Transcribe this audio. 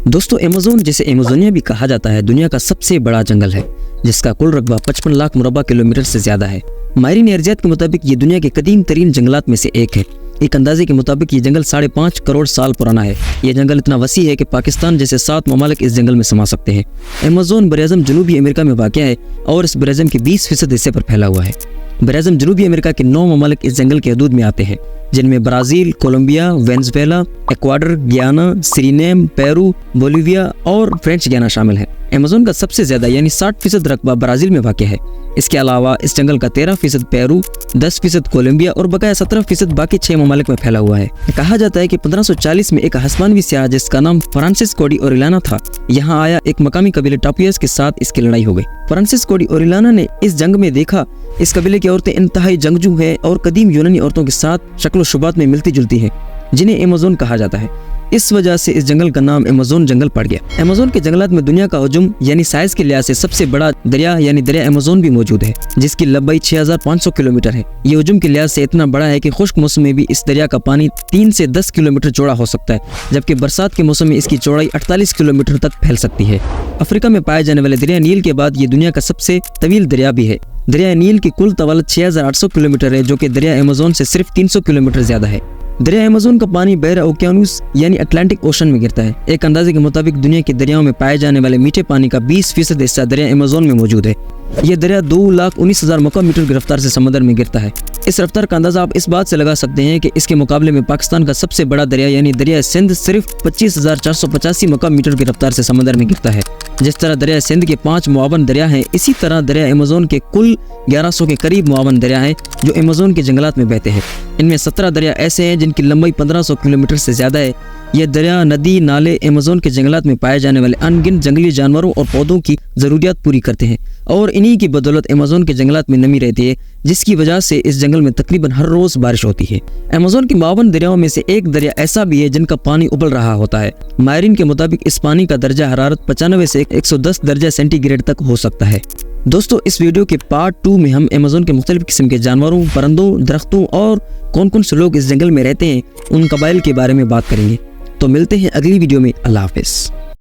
दोस्तों अमेज़न जिसे अमेज़ोनिया भी कहा जाता है दुनिया का सबसे बड़ा जंगल है जिसका कुल रकबा 55 लाख मुरब्बा किलोमीटर से ज्यादा है। माहिरीन अर्जियात के मुताबिक ये दुनिया के कदीम तरीन जंगलात में से एक है। एक अंदाजे के मुताबिक ये जंगल 5.5 करोड़ साल पुराना है। ये जंगल इतना वसी है कि पाकिस्तान जैसे 7 ममालिक इस जंगल में समा सकते हैं। अमेज़न बरअज़म जनूबी अमेरिका में वाक़ है और इस बरअज़म के 20% हिस्से पर फैला हुआ है। बरअज़म जनूबी अमेरिका के 9 ममालिक इस जंगल के हदूद में आते हैं, जिनमें ब्राज़ील, कोलंबिया, वेनेज़ुएला, इक्वाडोर, गियाना, सुरीनेम, पेरू, बोलिविया और फ्रेंच गियाना शामिल है। अमेज़न का सबसे ज्यादा यानी 60% रकबा ब्राज़ील में वाक़ है। इसके अलावा इस जंगल का 13% पेरू, 10% कोलंबिया और बकाया 17% बाकी 6 ममालिक में फैला हुआ है। कहा जाता है कि 1540 में एक हस्पानवी सियाह जिसका नाम फ्रांसिस्को डी ओरिलाना था, यहाँ आया। एक मकामी कबीले टापुएस के साथ इसकी लड़ाई हो गई। फ्रांसिस्को डी ओरिलाना ने इस जंग में देखा इस कबीले की औरतें इंतहाई जंगजू हैं और कदीम यूनानी औरतों के साथ शक्ल शुबात में मिलती जुलती हैं, जिन्हें अमेज़न कहा जाता है। इस वजह से इस जंगल का नाम अमेज़न जंगल पड़ गया। अमेज़न के जंगलात में दुनिया का हजम यानी साइज के लिहाज से सबसे बड़ा दरिया यानी दरिया अमेज़न भी मौजूद है, जिसकी लंबाई 6500 किलोमीटर है। ये हजम के लिहाज से इतना बड़ा है कि खुश्क मौसम में भी इस दरिया का पानी 3 से 10 किलोमीटर चौड़ा हो सकता है, जबकि बरसात के मौसम में इसकी चौड़ाई 48 किलोमीटर तक फैल सकती है। अफ्रीका में पाए जाने वाले दरिया नील के बाद ये दुनिया का सबसे तवील दरिया भी है। दरिया नील की कुल तवालत 6800 किलोमीटर है, जो कि दरिया अमेज़न से सिर्फ 300 किलोमीटर ज्यादा है। दरिया अमेज़न का पानी बहरा ओकियानूस यानी अटलांटिक ओशन में गिरता है। एक अंदाजे के मुताबिक दुनिया के दरियाओं में पाए जाने वाले मीठे पानी का 20% हिस्सा दरिया अमेज़न में मौजूद है। यह दरिया 2,19,000 मौका मीटर की रफ्तार से समुद्र में गिरता है। इस रफ्तार का अंदाजा आप इस बात से लगा सकते हैं कि इसके मुकाबले में पाकिस्तान का सबसे बड़ा दरिया यानी दरिया सिंध सिर्फ 25,485 मौका मीटर की रफ्तार से समुद्र में गिरता है। जिस तरह दरिया सिंध के 5 मुआवन दरिया हैं, इसी तरह दरिया अमेज़न के कुल 1100 के करीब मुआवन दरिया हैं जो अमेज़न के जंगलात में बहते हैं। इनमें 17 दरिया ऐसे हैं जिनकी लंबाई 1500 किलोमीटर से ज्यादा है। ये दरिया, नदी, नाले अमेज़न के जंगलात में पाए जाने वाले अनगिनत जंगली जानवरों और पौधों की जरूरियात पूरी करते हैं और इन्हीं की बदौलत अमेज़न के जंगलात में नमी रहती है, जिसकी वजह से इस जंगल में तकरीबन हर रोज बारिश होती है। अमेज़न के 52 दरियाओं में से एक दरिया ऐसा भी है जिनका पानी उबल रहा होता है। माहिरीन के मुताबिक इस पानी का दर्जा हरारत 95 से 110 दर्जा सेंटीग्रेड तक हो सकता है। दोस्तों, इस वीडियो के पार्ट 2 में हम अमेज़न के मुख्तलिफ किस्म के जानवरों, परंदों, दरख्तों और कौन कौन से लोग इस जंगल में रहते हैं, उन कबाइल के बारे में बात करेंगे। तो मिलते हैं अगली वीडियो में। अल्लाह हाफिज़।